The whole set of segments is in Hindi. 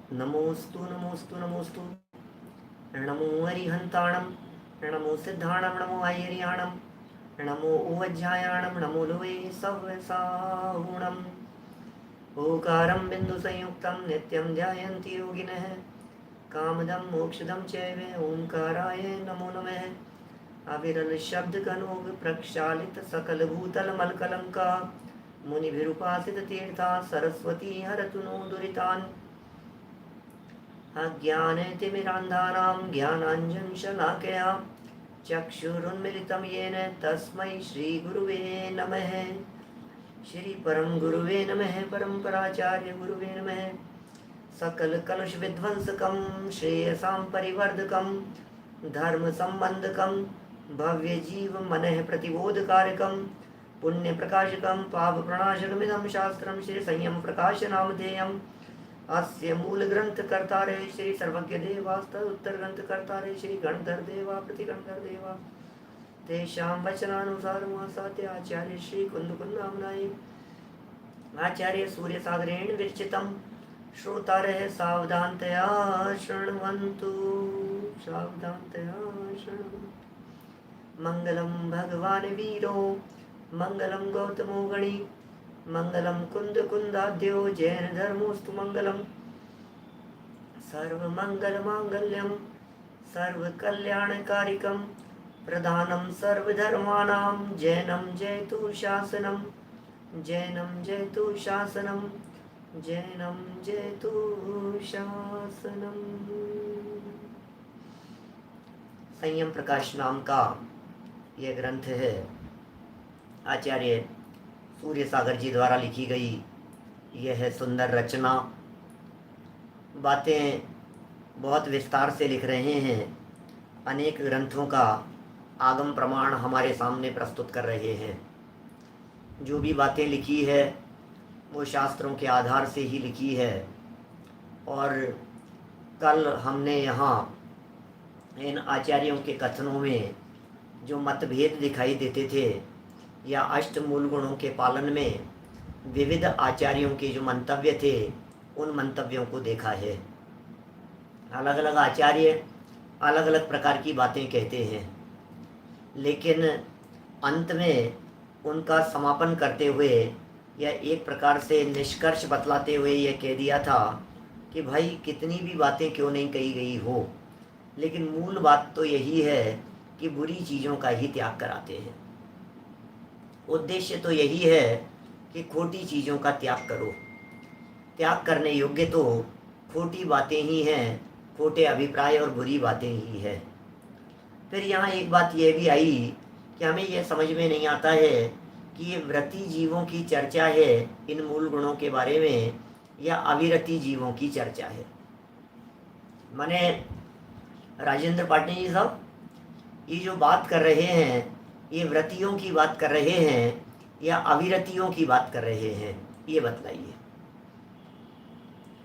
नमोस्तु नमोस्तु नमोस्तु। नमो हरिहंताणं, नमो सिद्धाणं, नमो ऐरियाणं, नमो उवज्झायाणं, नमो लोये सव्यसाहुणम्। ओकारं बिन्दुसंयुक्तं नित्यं ध्यायन्ति योगिनः। कामदं मोक्षदं चैव ओंकाराय नमो नमः। अविरल शब्द कनोग प्रक्षालित सकल भूतल मलकलंका। मुनिभिरुपासित तीर्था सरस्वती हरतु नो दुरितान्। अज्ञानतिमिरान्धानां ज्ञानाञ्जनशलाकया चक्षुरुन्मिलितं येन तस्मै श्रीगुरुवे नमः। श्रीपरं गुरुवे नमः। परम्पराचार्य गुरुवे नमः। सकलकलुषविध्वंसकं श्रेयसां परिवर्धकं धर्मसम्बन्धकं भव्यजीवमनः प्रतिबोधकारकं पुण्यप्रकाशकं पापप्रणाशकमिदं शास्त्रं श्रीसंयमप्रकाशनामधेयम्। अस्य मूलग्रन्थकर्तारे श्री सर्वज्ञदेवास्त उत्तरग्रन्थकर्तारे श्री गणधरदेवा प्रतिगणधरदेवा तेषां वचनानुसारमासाद्य आचार्य श्री कुन्दकुन्नाम्नाय आचार्य सूर्यसागरेण विरचितं श्रोतारः सावधानतया शृण्वन्तु सावधानतया शृण्वन्तु। मङ्गलं भगवान् वीरो मङ्गलं गौतमो गणी मङ्गलं कुन्दकुन्दाद्यो जैनधर्मोऽस्तु मङ्गलम्। सर्वमङ्गलमाङ्गल्यं सर्वकल्याणकारिकं प्रधानं सर्वधर्माणां जैनं जयतु शासनं जैनं जयतु शासनं जैनं जयतु शासनम्। संयम प्रकाश नाम का यह ग्रंथ है, आचार्य सूर्य सागर जी द्वारा लिखी गई यह सुंदर रचना। बातें बहुत विस्तार से लिख रहे हैं, अनेक ग्रंथों का आगम प्रमाण हमारे सामने प्रस्तुत कर रहे हैं। जो भी बातें लिखी है वो शास्त्रों के आधार से ही लिखी है। और कल हमने यहाँ इन आचार्यों के कथनों में जो मतभेद दिखाई देते थे या अष्ट मूल गुणों के पालन में विविध आचार्यों के जो मंतव्य थे उन मंतव्यों को देखा है। अलग अलग आचार्य अलग अलग प्रकार की बातें कहते हैं, लेकिन अंत में उनका समापन करते हुए या एक प्रकार से निष्कर्ष बतलाते हुए यह कह दिया था कि भाई कितनी भी बातें क्यों नहीं कही गई हो, लेकिन मूल बात तो यही है कि बुरी चीज़ों का ही त्याग कराते हैं। उद्देश्य तो यही है कि खोटी चीज़ों का त्याग करो। त्याग करने योग्य तो खोटी बातें ही हैं, खोटे अभिप्राय और बुरी बातें ही है। फिर यहाँ एक बात यह भी आई कि हमें यह समझ में नहीं आता है कि ये व्रती जीवों की चर्चा है इन मूल गुणों के बारे में या अविरती जीवों की चर्चा है। माने राजेंद्र पाटनी जी साहब ये जो बात कर रहे हैं ये व्रतियों की बात कर रहे हैं या अविरतियों की बात कर रहे हैं, ये बतलाइए।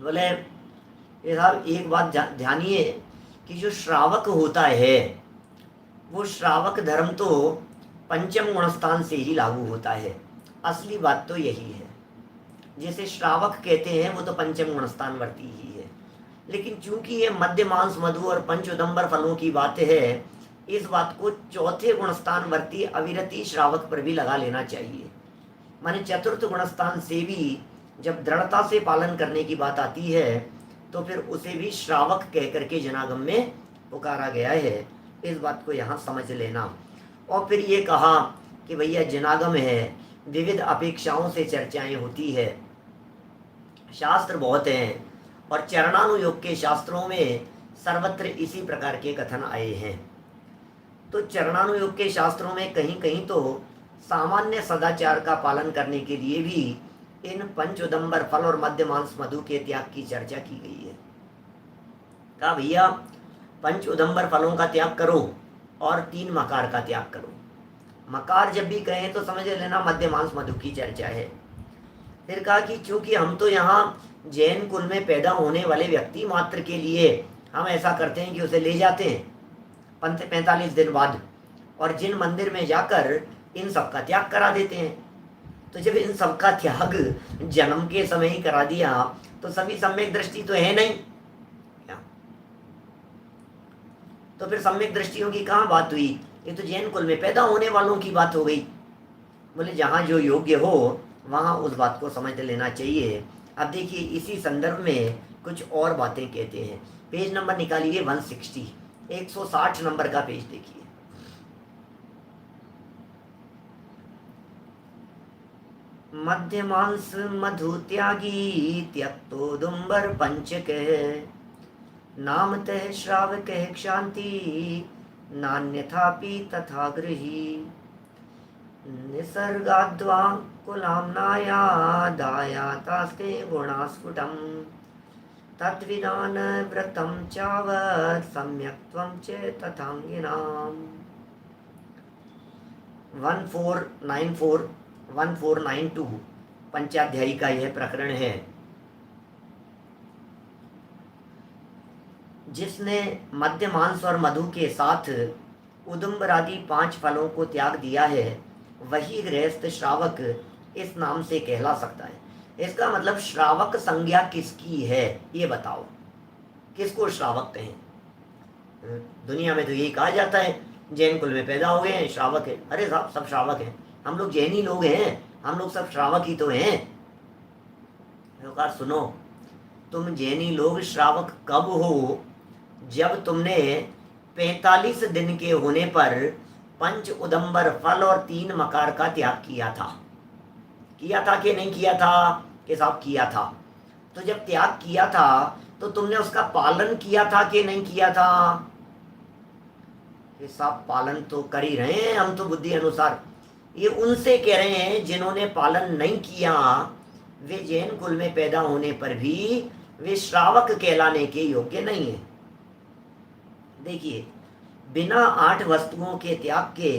बोले ये साहब एक बात ध्यानिए कि जो श्रावक होता है वो श्रावक धर्म तो पंचम गुणस्थान से ही लागू होता है। असली बात तो यही है। जैसे श्रावक कहते हैं वो तो पंचम गुणस्थान वर्ती ही है, लेकिन चूंकि ये मध्य मांस मधु और पंच उदंबर फलों की बात है, इस बात को चौथे गुणस्थान वर्ती अविरति श्रावक पर भी लगा लेना चाहिए। माने चतुर्थ गुणस्थान से भी जब दृढ़ता से पालन करने की बात आती है तो फिर उसे भी श्रावक कह करके जनागम में पुकारा गया है। इस बात को यहाँ समझ लेना। और फिर ये कहा कि भैया जनागम है, विविध अपेक्षाओं से चर्चाएं होती है, शास्त्र बहुत हैं और चरणानुयोग के शास्त्रों में सर्वत्र इसी प्रकार के कथन आए हैं। तो चरणानुयोग के शास्त्रों में कहीं कहीं तो सामान्य सदाचार का पालन करने के लिए भी इन पंच उदंबर फल और मध्य मांस मधु के त्याग की चर्चा की गई है। कहा भैया पंच उदंबर फलों का त्याग करो और 3 मकार का त्याग करो। मकार जब भी कहें तो समझ लेना मध्य मांस मधु की चर्चा है। फिर कहा कि चूंकि हम तो यहाँ जैन कुल में पैदा होने वाले व्यक्ति मात्र के लिए हम ऐसा करते हैं कि उसे ले जाते हैं 45 दिन बाद और जिन मंदिर में जाकर इन सब का त्याग करा देते हैं। तो जब इन सब का त्याग जन्म के समय ही करा दिया तो सभी सम्यक दृष्टि तो है नहीं, तो फिर सम्यक दृष्टियों की कहाँ बात हुई? ये तो जैन कुल में पैदा होने वालों की बात हो गई। बोले जहाँ जो योग्य हो वहाँ उस बात को समझ लेना चाहिए। अब देखिए इसी संदर्भ में कुछ और बातें कहते हैं। पेज नंबर निकालिए 160, 160 नंबर का पेज देखिए। मध्यमांस मधु त्यागी त्यक्तोदुम्बर पंचक, नाम तह श्राव कह क्षांति नान्यथापि तथा गृही, निसर्गाद्वा कुलाम्नाया दायातास्ते गुणास्फुटं, तद्विदान व्रतं चावत् सम्यक्त्वं च तथांगिनाम्। 1494 1492 पंचाध्यायी का यह प्रकरण है। जिसने मध्य मांस और मधु के साथ उदुम्बर आदि 5 फलों को त्याग दिया है वही गृहस्थ श्रावक इस नाम से कहला सकता है। इसका मतलब श्रावक संज्ञा किसकी है ये बताओ, किसको श्रावक कहें? दुनिया में तो यही कहा जाता है जैन कुल में पैदा हो गए हैं श्रावक है। अरे साहब सब श्रावक हैं, हम लोग जैनी लोग हैं, हम लोग सब श्रावक ही तो हैं। कहा सुनो, तुम जैनी लोग श्रावक कब हो? जब तुमने 45 दिन के होने पर 5 उदंबर फल और 3 मकार का त्याग किया था। किया था कि नहीं किया था? कि साहब किया था। तो जब त्याग किया था तो तुमने उसका पालन किया था कि नहीं किया था? कि साहब पालन तो कर ही रहे हैं हम तो बुद्धि अनुसार। ये उनसे कह रहे हैं जिन्होंने पालन नहीं किया, वे जैन कुल में पैदा होने पर भी वे श्रावक कहलाने के योग्य नहीं है। देखिए बिना 8 वस्तुओं के त्याग के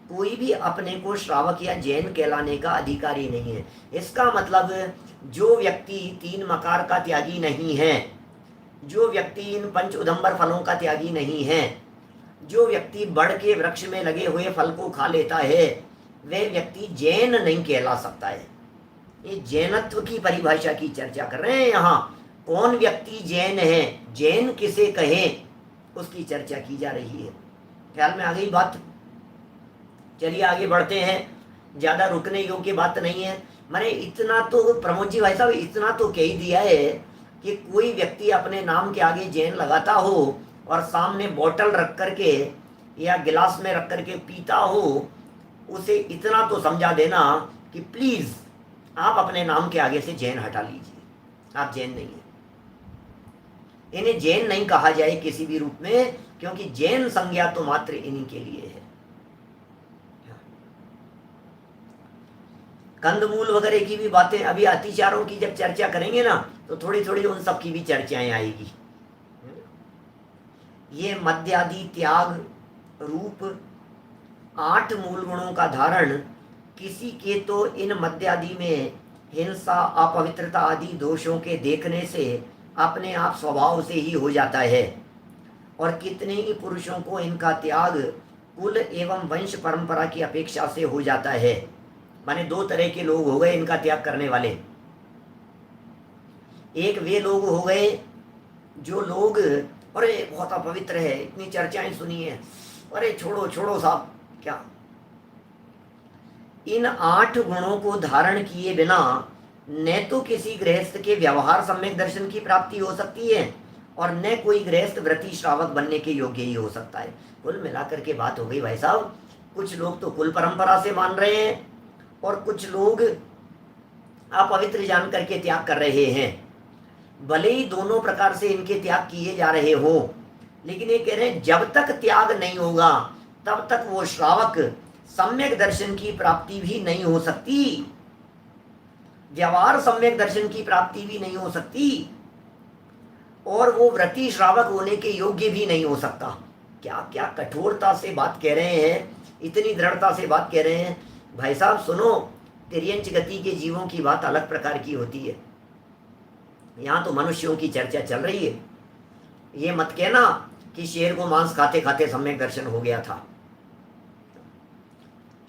कोई भी अपने को श्रावक या जैन कहलाने का अधिकारी नहीं है। इसका मतलब जो व्यक्ति 3 मकार का त्यागी नहीं है, जो व्यक्ति इन 5 उदंबर फलों का त्यागी नहीं है, जो व्यक्ति बढ़ के वृक्ष में लगे हुए फल को खा लेता है, वह व्यक्ति जैन नहीं कहला सकता है। ये जैनत्व की परिभाषा की चर्चा कर रहे हैं यहाँ। कौन व्यक्ति जैन है, जैन किसे कहें, उसकी चर्चा की जा रही है। ख्याल में आ गई बात? चलिए आगे बढ़ते हैं, ज्यादा रुकने योग्य बात नहीं है। मैंने इतना तो प्रमोद जी भाई साहब इतना तो कह ही दिया है कि कोई व्यक्ति अपने नाम के आगे जैन लगाता हो और सामने बोतल रख करके या गिलास में रख करके पीता हो, उसे इतना तो समझा देना कि प्लीज आप अपने नाम के आगे से जैन हटा लीजिए, आप जैन नहीं है। इन्हें जैन नहीं कहा जाए किसी भी रूप में, क्योंकि जैन संज्ञा तो मात्र इन्हीं के लिए है। कंदमूल वगैरह की भी बातें अभी अतिचारों की जब चर्चा करेंगे ना तो थोड़ी थोड़ी उन सब की भी चर्चाएं आएगी। ये मद्यादि त्याग रूप 8 मूल गुणों का धारण किसी के तो इन मद्यादि में हिंसा अपवित्रता आदि दोषों के देखने से अपने आप स्वभाव से ही हो जाता है, और कितने ही पुरुषों को इनका त्याग कुल एवं वंश परंपरा की अपेक्षा से हो जाता है। माने 2 तरह के लोग हो गए इनका त्याग करने वाले। एक वे लोग हो गए जो लोग अरे बहुत अपवित्र है, इतनी चर्चाएं सुनी है, अरे छोड़ो छोड़ो साहब क्या। इन 8 गुणों को धारण किए बिना न तो किसी गृहस्थ के व्यवहार सम्यक दर्शन की प्राप्ति हो सकती है और न कोई गृहस्थ व्रती श्रावक बनने के योग्य ही हो सकता है। कुल मिलाकर के बात हो गई भाई साहब, कुछ लोग तो कुल परंपरा से मान रहे हैं और कुछ लोग अपवित्र जान करके त्याग कर रहे हैं। भले ही दोनों प्रकार से इनके त्याग किए जा रहे हो, लेकिन ये कह रहे हैं जब तक त्याग नहीं होगा तब तक वो श्रावक सम्यक दर्शन की प्राप्ति भी नहीं हो सकती, व्यवहार सम्यक दर्शन की प्राप्ति भी नहीं हो सकती, और वो व्रती श्रावक होने के योग्य भी नहीं हो सकता। क्या क्या कठोरता से बात कह रहे हैं, इतनी दृढ़ता से बात कह रहे हैं। भाई साहब सुनो, तिर्यंच गति के जीवों की बात अलग प्रकार की होती है, यहाँ तो मनुष्यों की चर्चा चल रही है। ये मत कहना कि शेर को मांस खाते खाते सम्यक दर्शन हो गया था।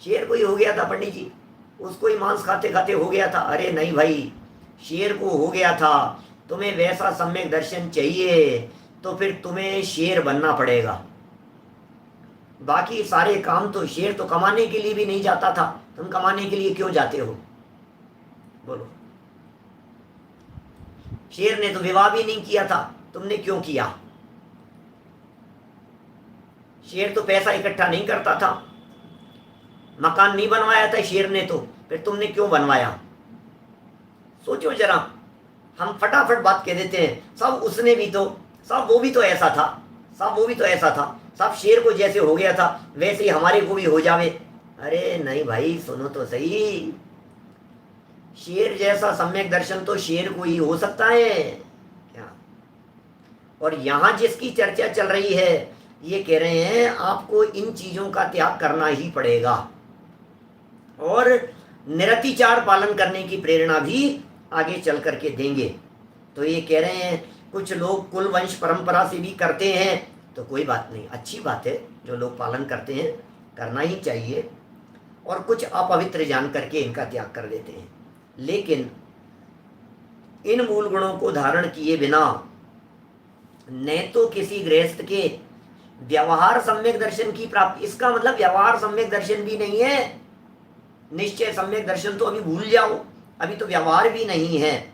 शेर को ही हो गया था पंडित जी, उसको ही मांस खाते खाते हो गया था। अरे नहीं भाई, शेर को हो गया था, तुम्हें वैसा सम्यक दर्शन चाहिए तो फिर तुम्हें शेर बनना पड़ेगा। बाकी सारे काम तो शेर तो कमाने के लिए भी नहीं जाता था, तुम कमाने के लिए क्यों जाते हो? बोलो। शेर ने तो विवाह भी नहीं किया था, तुमने क्यों किया? शेर तो पैसा इकट्ठा नहीं करता था, मकान नहीं बनवाया था शेर ने, तो फिर तुमने क्यों बनवाया? सोचो जरा। हम फटाफट बात कह देते हैं, सब उसने भी तो, सब वो भी तो ऐसा था, सब वो भी तो ऐसा था, सब शेर को जैसे हो गया था वैसे ही हमारे को भी हो जावे। अरे नहीं भाई, सुनो तो सही। शेर जैसा सम्यक दर्शन तो शेर को ही हो सकता है क्या? और यहां जिसकी चर्चा चल रही है, ये कह रहे हैं आपको इन चीजों का त्याग करना ही पड़ेगा और निरतिचार पालन करने की प्रेरणा भी आगे चल करके देंगे। तो ये कह रहे हैं कुछ लोग कुल वंश परंपरा से भी करते हैं, तो कोई बात नहीं, अच्छी बात है, जो लोग पालन करते हैं करना ही चाहिए, और कुछ अपवित्र जान करके इनका त्याग कर देते हैं। लेकिन इन मूल गुणों को धारण किए बिना न तो किसी गृहस्थ के व्यवहार सम्यक दर्शन की प्राप्ति, इसका मतलब व्यवहार सम्यक दर्शन भी नहीं है, निश्चय सम्यक दर्शन तो अभी भूल जाओ, अभी तो व्यवहार भी नहीं है,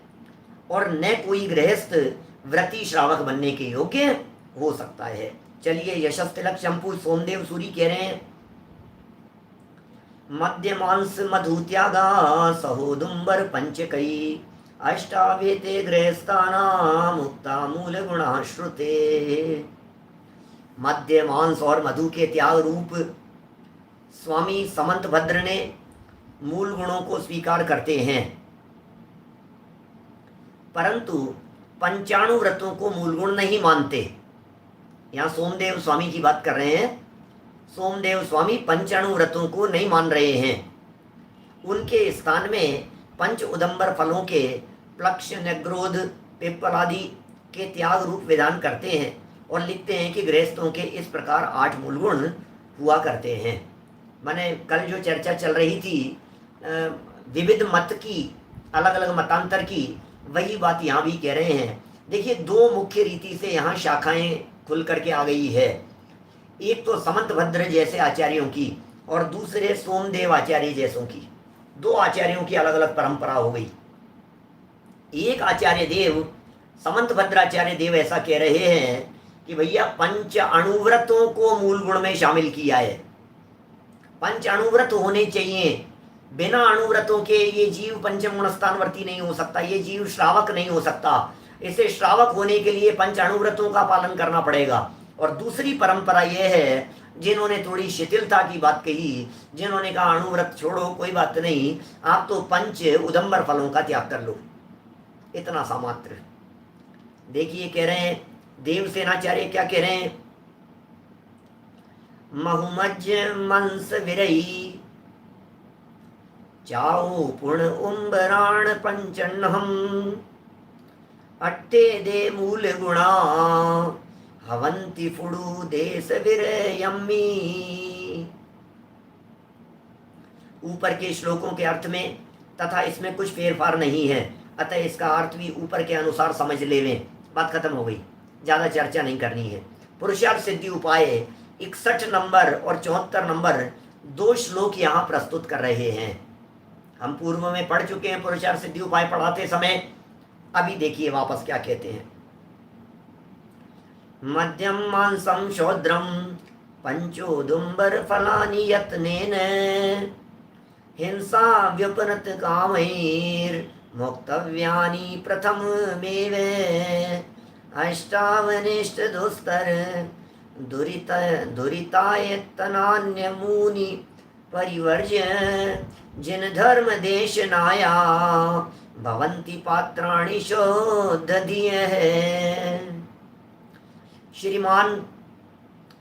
और न कोई गृहस्थ व्रती श्रावक बनने के योग्य हो सकता है। चलिए, यशस तिलक शंपु सोमदेव सूरी कह रहे हैं, मध्य मांस मधु त्यागा सहोदुम्बर पंचकई अष्टावेते गृहस्थानाम मुक्ता मूल गुणा श्रुते। मध्य मांस और मधु के त्याग रूप स्वामी समंत भद्र ने मूल गुणों को स्वीकार करते हैं, परंतु पंचाणु व्रतों को मूल गुण नहीं मानते। यहाँ सोमदेव स्वामी की बात कर रहे हैं, सोमदेव स्वामी पंचाणु व्रतों को नहीं मान रहे हैं, उनके स्थान में पंच उदंबर फलों के प्लक्ष नग्रोध पिप्पल आदि के त्याग रूप विधान करते हैं और लिखते हैं कि गृहस्थों के इस प्रकार 8 मूल गुण हुआ करते हैं। मैंने कल जो चर्चा चल रही थी विविध मत की, अलग अलग मतांतर की, वही बात यहाँ भी कह रहे हैं। देखिए, 2 मुख्य रीति से यहाँ शाखाएं खुल करके आ गई है, एक तो समंत भद्र जैसे आचार्यों की और दूसरे सोमदेव आचार्य जैसों की। 2 आचार्यों की अलग अलग परंपरा हो गई। एक आचार्य देव, समंत भद्राचार्य देव ऐसा कह रहे हैं कि भैया पंच अणुव्रतों को मूल गुण में शामिल किया है, पंच अणुव्रत होने चाहिए, बिना अणुव्रतों के ये जीव पंचम गुण स्थानवर्ती नहीं हो सकता, ये जीव श्रावक नहीं हो सकता, इसे श्रावक होने के लिए पंच अणुव्रतों का पालन करना पड़ेगा। और दूसरी परंपरा यह है, जिन्होंने थोड़ी शिथिलता की बात कही, जिन्होंने कहा अणुव्रत छोड़ो कोई बात नहीं, आप तो पंच उदंबर फलों का त्याग कर लो, इतना सा मात्र। देखिए, कह रहे हैं देवसेनाचार्य क्या कह रहे हैं, महुमज मंस विरई चाओ पुण उम्बराण पंचन्नहम अट्टे दे मूल गुणा हवंति फुड़ू देश विरयम्मी। ऊपर के श्लोकों के अर्थ में तथा इसमें कुछ फेरफार नहीं है, अतः इसका अर्थ भी ऊपर के अनुसार समझ लेवें। बात खत्म हो गई, ज्यादा चर्चा नहीं करनी है। पुरुषार्थ सिद्धि उपाय 61 नंबर और 74 नंबर 2 श्लोक यहाँ प्रस्तुत कर रहे हैं। हम पूर्व में पढ़ चुके हैं पुरुषार्थ सिद्धि उपाय पढ़ाते समय, अभी देखिए वापस क्या कहते हैं। मध्यम मांसम शौद्रम पंचोदुम्बर फलानि यत्नेन हिंसा व्युपनत कामैर मुक्तव्यानि प्रथममेव अष्टावनिष्ठ दुस्तर दुरितायतनान्यमूनि परिवर्ज्य जिन धर्म देश नाया भवन्ति पात्राणि शोधधियः। श्रीमान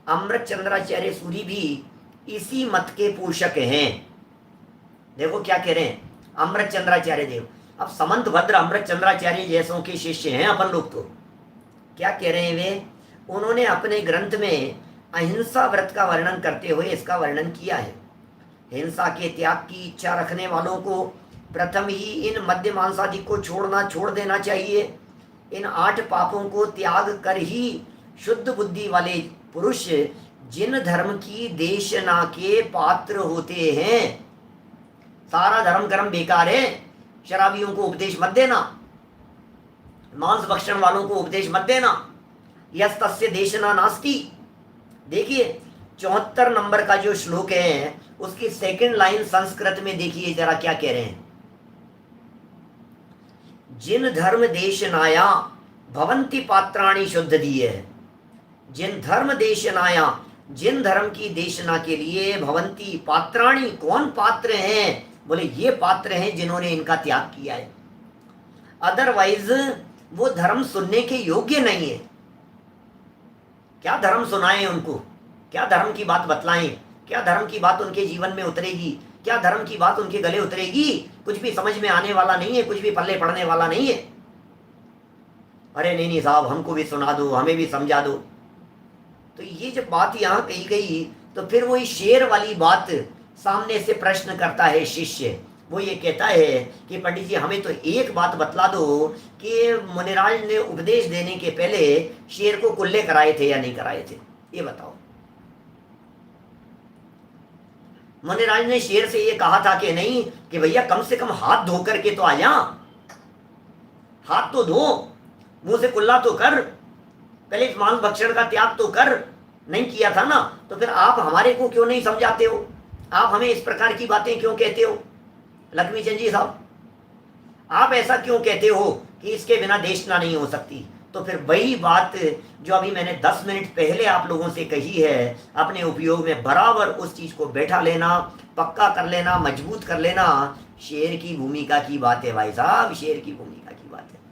अमृत चंद्राचार्य सूरी भी इसी मत के पोषक हैं। देखो क्या कह रहे हैं अमृत चंद्राचार्य देव। अब समंत भद्र अमृत चंद्राचार्य जैसों के शिष्य हैं अपन लोग। तो क्या कह रहे हैं वे, उन्होंने अपने ग्रंथ में अहिंसा व्रत का वर्णन करते हुए इसका वर्णन किया है। हिंसा के त्याग की इच्छा रखने वालों को प्रथम ही इन मद्य मांसादि को छोड़ देना चाहिए। इन 8 पापों को त्याग कर ही शुद्ध बुद्धि वाले पुरुष जिन धर्म की देशना के पात्र होते हैं, सारा धर्म कर्म बेकार है, शराबियों को उपदेश मत देना, मांस भक्षण वालों को उपदेश मत देना, यस तस्य देशना नास्ति। देखिए 74 नंबर का जो श्लोक है उसकी सेकंड लाइन संस्कृत में देखिए जरा क्या कह रहे हैं। जिन धर्म देशनाया भवंती पात्राणी शुद्ध दिए, जिन धर्म देशनाया, जिन धर्म की देशना के लिए भवंती पात्राणी, कौन पात्र हैं? बोले ये पात्र हैं जिन्होंने इनका त्याग किया है, अदरवाइज वो धर्म सुनने के योग्य नहीं है। क्या धर्म सुनाएं उनको, क्या धर्म की बात बतलाएं, क्या धर्म की बात उनके जीवन में उतरेगी, क्या धर्म की बात उनके गले उतरेगी? कुछ भी समझ में आने वाला नहीं है, कुछ भी पल्ले पड़ने वाला नहीं है। अरे नहीं साहब हमको भी सुना दो, हमें भी समझा दो। तो ये जब बात यहाँ कही गई तो फिर वही शेर वाली बात सामने से प्रश्न करता है शिष्य। वो ये कहता है कि पंडित जी हमें तो एक बात बतला दो कि मुनिराज ने उपदेश देने के पहले शेर को कुल्ले कराए थे या नहीं कराए थे, ये बताओ। मुनिराज ने शेर से ये कहा था कि नहीं कि भैया कम से कम हाथ धो करके तो आ जा, हाथ तो धो, मुंह से कुल्ला तो कर, पहले इस मांस भक्षण का त्याग तो कर। नहीं किया था ना, तो फिर आप हमारे को क्यों नहीं समझाते हो? आप हमें इस प्रकार की बातें क्यों कहते हो? लक्ष्मी चंद जी साहब, आप ऐसा क्यों कहते हो कि इसके बिना देशना नहीं हो सकती? तो फिर वही बात जो अभी मैंने 10 मिनट पहले आप लोगों से कही है, अपने उपयोग में बराबर उस चीज को बैठा लेना, पक्का कर लेना, मजबूत कर लेना। शेर की भूमिका की बात है भाई साहब, शेर की भूमिका की बात है।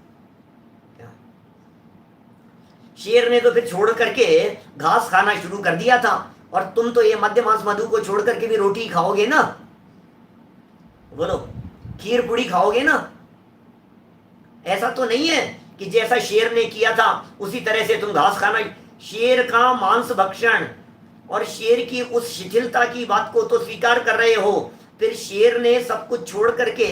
शेर ने तो फिर छोड़ करके घास खाना शुरू कर दिया था, और तुम तो ये मध्य मांस मधु को छोड़ करके भी रोटी खाओगे ना? बोलो, खीर पूड़ी खाओगे ना? ऐसा तो नहीं है कि जैसा शेर ने किया था उसी तरह से तुम घास खाना। शेर का मांस भक्षण और शेर की उस शिथिलता की बात को तो स्वीकार कर रहे हो, फिर शेर ने सब कुछ छोड़ करके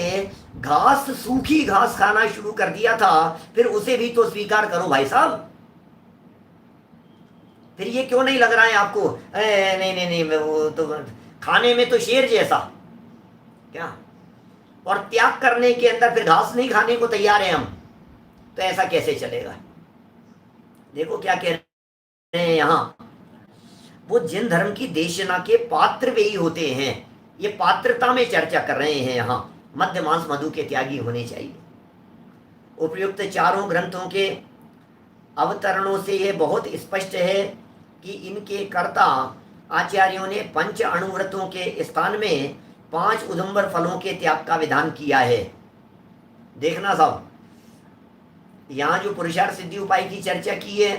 घास, सूखी घास खाना शुरू कर दिया था, फिर उसे भी तो स्वीकार करो भाई साहब। फिर ये क्यों नहीं लग रहा है आपको नहीं नहीं नहीं वो तो खाने में तो शेर जैसा क्या, और त्याग करने के अंदर फिर घास नहीं खाने को तैयार है हम, तो ऐसा कैसे चलेगा? देखो क्या कह रहे हैं यहां, वो जिन धर्म की देशना के पात्र वे ही होते हैं, ये पात्रता में चर्चा कर रहे हैं यहां। मध्य मांस मधु के त्यागी होने चाहिए। उपयुक्त चारों ग्रंथों के अवतरणों से यह बहुत स्पष्ट है कि इनके कर्ता आचार्यों ने पंच अणुव्रतों के स्थान में 5 उदुम्बर फलों के त्याग का विधान किया है। देखना साहब, यहां जो पुरुषार्थ सिद्धि उपाय की चर्चा की है,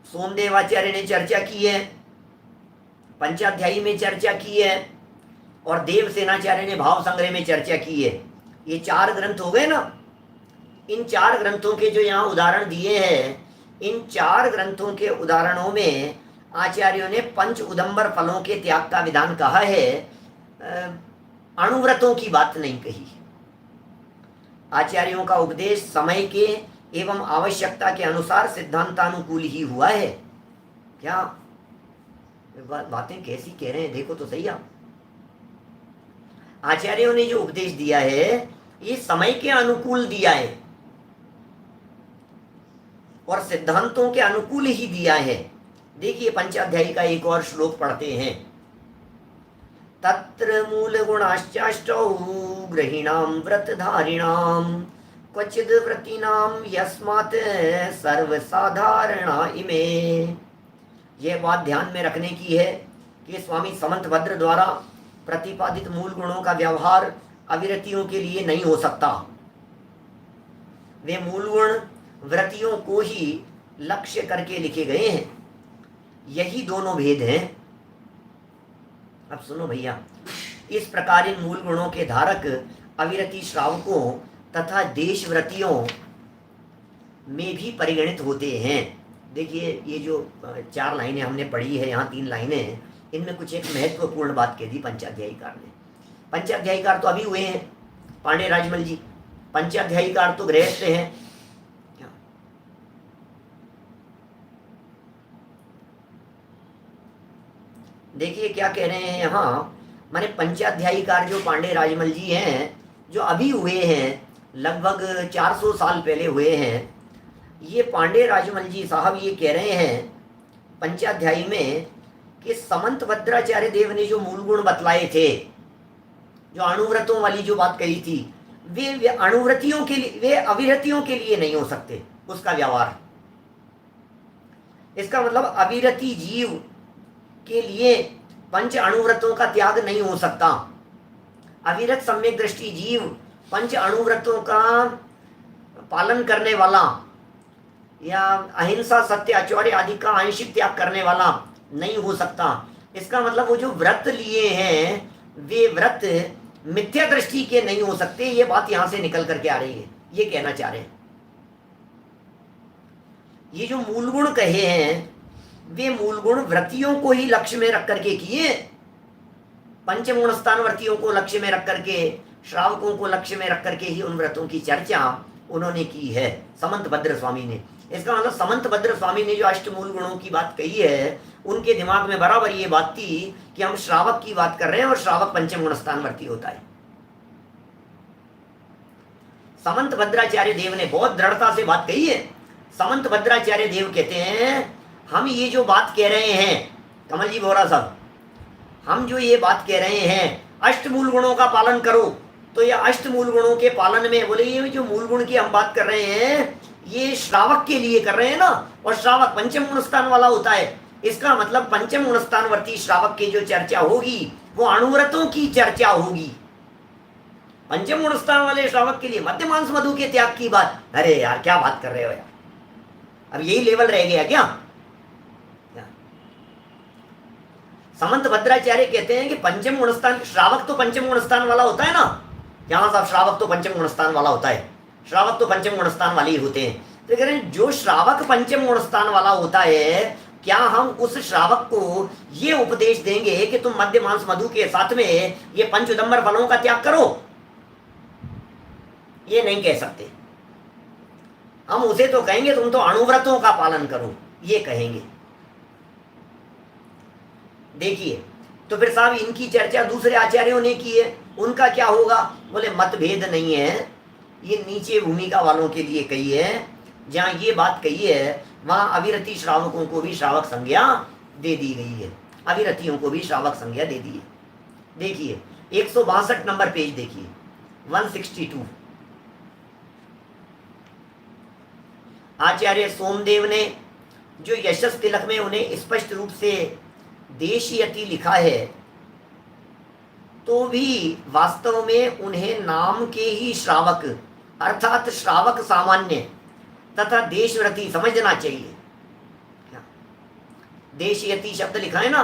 सोमदेवाचार्य ने चर्चा की है, पंचाध्यायी में चर्चा की है, और देवसेनाचार्य ने भाव संग्रह में चर्चा की है। ये 4 ग्रंथ हो गए ना। इन 4 ग्रंथों के जो यहाँ उदाहरण दिए हैं, इन 4 ग्रंथों के उदाहरणों में आचार्यों ने पंच उदम्बर फलों के त्याग का विधान कहा है, अणुव्रतों की बात नहीं कही। आचार्यों का उपदेश समय के एवं आवश्यकता के अनुसार सिद्धांतानुकूल ही हुआ है। क्या बातें कैसी कह रहे हैं, देखो तो सही आप। आचार्यों ने जो उपदेश दिया है ये समय के अनुकूल दिया है और सिद्धांतों के अनुकूल ही दिया है। देखिए पंचाध्यायी का एक और श्लोक पढ़ते हैं। तत्र मूल गुणाश्चाष्टौ ग्रहीणाम व्रतधारिणाम क्वचिद व्रतीनाम यस्मात् सर्वसाधारणा इमे। यह बात ध्यान में रखने की है कि स्वामी समंतभद्र द्वारा प्रतिपादित मूल गुणों का व्यवहार अविरतियों के लिए नहीं हो सकता। वे मूल गुण व्रतियों को ही लक्ष्य करके लिखे गए हैं। यही दोनों भेद हैं। अब सुनो भैया, इस प्रकार इन मूल गुणों के धारक अविरति श्रावकों तथा देशव्रतियों में भी परिगणित होते हैं। देखिए ये जो 4 लाइनें हमने पढ़ी है, यहाँ 3 लाइनें, इनमें कुछ एक महत्वपूर्ण बात कह दी पंचाध्यायीकार ने। पंचाध्यायीकार तो अभी हुए हैं पांडे राजमल जी, पंचाध्यायीकार तो गृहस्थ हैं। देखिए क्या कह रहे हैं यहाँ, माने पंचाध्यायीकार जो पांडे राजमल जी हैं, जो अभी हुए हैं, लगभग 400 साल पहले हुए हैं, ये पांडे राजमल जी साहब ये कह रहे हैं पंचाध्यायी में कि समंत भद्राचार्य देव ने जो मूल गुण बतलाए थे, जो अणुव्रतों वाली जो बात कही थी, वे अणुव्रतियों के लिए, वे अविरतियों के लिए नहीं हो सकते उसका व्यवहार। इसका मतलब अविरति जीव के लिए पंच अणुव्रतों का त्याग नहीं हो सकता। अविरत सम्यक दृष्टि जीव पंच अणुव्रतों का पालन करने वाला या अहिंसा सत्य आचौर्य आदि का आंशिक त्याग करने वाला नहीं हो सकता। इसका मतलब वो जो व्रत लिए हैं वे व्रत मिथ्या दृष्टि के नहीं हो सकते। ये बात यहां से निकल करके आ रही है, ये कहना चाह रहे हैं। ये जो मूल गुण कहे हैं वे मूल गुण व्रतियों को ही लक्ष्य में रख करके किए, पंचमूण स्थान व्रतियों को लक्ष्य में रख करके, श्रावकों को लक्ष्य में रख करके ही उन व्रतों की चर्चा उन्होंने की है समंत भद्र स्वामी ने। इसका मतलब समंत भद्र स्वामी ने जो अष्टमूल गुणों की बात कही है, उनके दिमाग में बराबर ये बात थी कि हम श्रावक की बात कर रहे हैं और श्रावक पंचमूण स्थान व्रती होता है। समंत भद्राचार्य देव ने बहुत दृढ़ता से बात कही है। समंत भद्राचार्य देव कहते हैं हम ये जो बात कह रहे हैं, कमल जी बोरा साहब, हम जो ये बात कह रहे हैं अष्टमूल गुणों का पालन करो, तो ये अष्टमूल गुणों के पालन में, बोले ये जो मूल गुण की हम बात कर रहे हैं ये श्रावक के लिए कर रहे हैं ना, और श्रावक पंचम गुण स्थान वाला होता है। इसका मतलब पंचम गुण स्थान वर्ती श्रावक की जो चर्चा होगी वो अणुव्रतों की चर्चा होगी। पंचम गुण स्थान वाले श्रावक के लिए मध्य मांस मधु के त्याग की बात, अरे यार क्या बात कर रहे हो यार, अब यही लेवल रह गया क्या? समंत भद्राचार्य कहते हैं कि पंचम गुण स्थान, श्रावक तो पंचम गुण स्थान वाला होता है ना, यहां साहब श्रावक तो पंचम गुण स्थान वाला होता है, श्रावक तो पंचम गुण स्थान वाले ही होते हैं। तो कह रहे हैं जो श्रावक पंचम गुण स्थान वाला होता है, क्या हम उस श्रावक को ये उपदेश देंगे कि तुम मध्य मांस मधु के साथ में ये पंच उदंबर फलों का त्याग करो? ये नहीं कह सकते। हम उसे तो कहेंगे तुम तो अणुव्रतों का पालन करो, ये कहेंगे। देखिए तो फिर साहब इनकी चर्चा दूसरे आचार्यों ने की है, उनका क्या होगा? बोले मतभेद नहीं है, ये नीचे भूमिका वालों के लिए कही है। जहां ये बात कही है वहां अविरति श्रावकों को भी श्रावक संज्ञा दे दी गई है, अविरतियों को भी श्रावक संज्ञा दे दी है। देखिए 162 नंबर पेज देखिए, 162। आचार्य सोमदेव ने जो यशस तिलक में उन्हें स्पष्ट रूप से देशयति लिखा है, तो भी वास्तव में उन्हें नाम के ही श्रावक अर्थात श्रावक सामान्य तथा देशव्रती समझना चाहिए। देशयति शब्द लिखा है ना,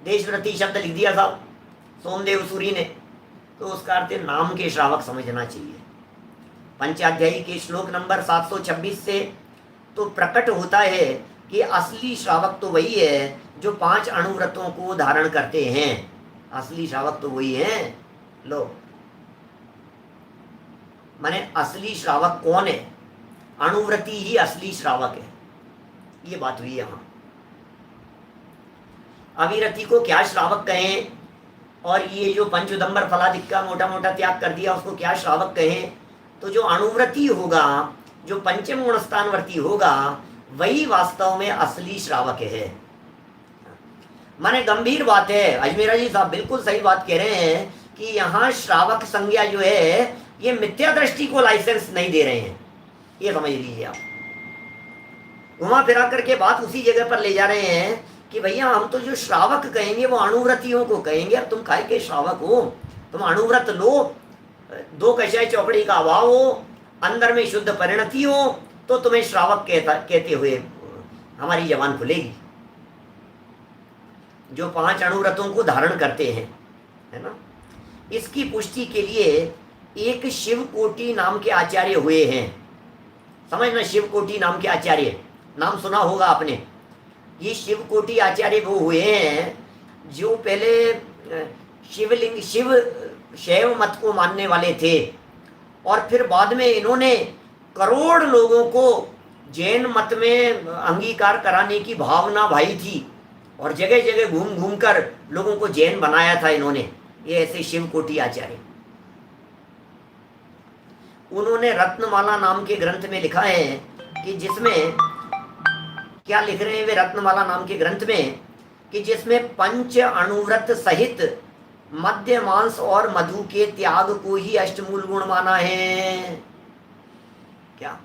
देशव्रती शब्द लिख दिया साहब सोमदेव सूरी ने, तो उसका अर्थ नाम के श्रावक समझना चाहिए। पंचाध्यायी के श्लोक नंबर 726 से तो प्रकट होता है कि असली श्रावक तो वही है जो 5 अणुव्रतों को धारण करते हैं। असली श्रावक तो वही है। लो माने असली श्रावक कौन है? अणुव्रती ही असली श्रावक है, ये बात हुई यहां। अविरति को क्या श्रावक कहें, और ये जो पंचउदंबर फलादिक का मोटा मोटा त्याग कर दिया उसको क्या श्रावक कहें? तो जो अणुव्रती होगा, जो पंचम गुण स्थानवर्ती होगा, वही वास्तव में असली श्रावक है। माने गंभीर बात है, अजमेरा जी साहब बिल्कुल सही बात कह रहे हैं कि यहाँ श्रावक संज्ञा जो है ये मिथ्या दृष्टि को लाइसेंस नहीं दे रहे हैं, ये समझ लीजिए आप। घुमा फिरा करके बात उसी जगह पर ले जा रहे हैं कि भैया हम तो जो श्रावक कहेंगे वो अणुव्रतियों को कहेंगे। अब तुम काहे के श्रावक हो? तुम अणुव्रत लो, 2 कषाय चौकड़ी का अभाव हो, अंदर में शुद्ध परिणति हो, तो तुम्हें श्रावक कहते हुए हमारी जबान खुलेगी। जो 5 अणुव्रतों को धारण करते हैं, है ना, इसकी पुष्टि के लिए एक शिवकोटि नाम के आचार्य हुए हैं। समझना, शिवकोटि नाम के आचार्य, नाम सुना होगा आपने। ये शिवकोटि आचार्य वो हुए हैं जो पहले शिवलिंग शिव शैव मत को मानने वाले थे, और फिर बाद में इन्होंने करोड़ लोगों को जैन मत में अंगीकार कराने की भावना भाई थी, और जगह जगह घूम घूम कर लोगों को जैन बनाया था इन्होंने, ये ऐसे शिवकोटि आचार्य। उन्होंने रत्नमाला नाम के ग्रंथ में लिखा है कि जिसमें क्या लिख रहे हैं वे रत्नमाला नाम के ग्रंथ में, कि जिसमें पंच अणुव्रत सहित मध्य मांस और मधु के त्याग को ही अष्टमूल गुण माना है। क्या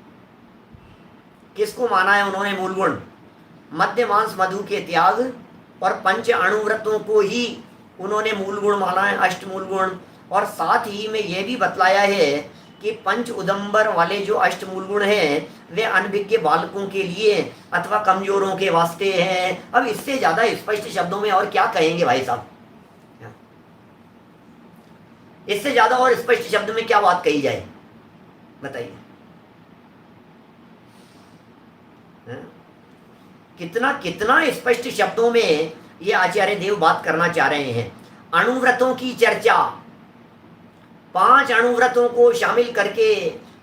किसको माना है उन्होंने मूल गुण? मध्य मांस मधु के त्याग और पंच अणुव्रतों को ही उन्होंने मूल गुण माना है, अष्टमूल गुण। और साथ ही में यह भी बतलाया है कि पंच उदंबर वाले जो अष्टमूल गुण हैं वे अनभिज्ञ बालकों के लिए अथवा कमजोरों के वास्ते हैं। अब इससे ज्यादा स्पष्ट शब्दों में और क्या कहेंगे भाई साहब? इससे ज्यादा और स्पष्ट शब्द में क्या बात कही जाए बताइए? कितना कितना स्पष्ट शब्दों में ये आचार्य देव बात करना चाह रहे हैं। अणुव्रतों की चर्चा, 5 अणुव्रतों को शामिल करके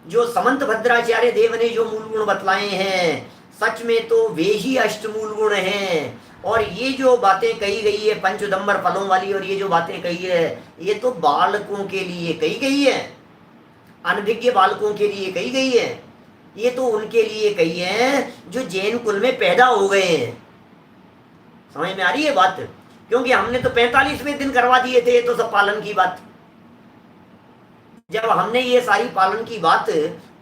जो समंत भद्राचार्य देव ने जो मूल गुण बतलाए हैं, सच में तो वे ही अष्टमूल गुण हैं। और ये जो बातें कही गई है पंचउदंबर फलों वाली, और ये जो बातें कही है ये तो बालकों के लिए कही गई है, अनभिज्ञ बालकों के लिए कही गई है। ये तो उनके लिए कही है जो जैन कुल में पैदा हो गए हैं। समझ में आ रही है बात? क्योंकि हमने तो 45वें दिन करवा दिए थे ये तो सब पालन की बात। जब हमने ये सारी पालन की बात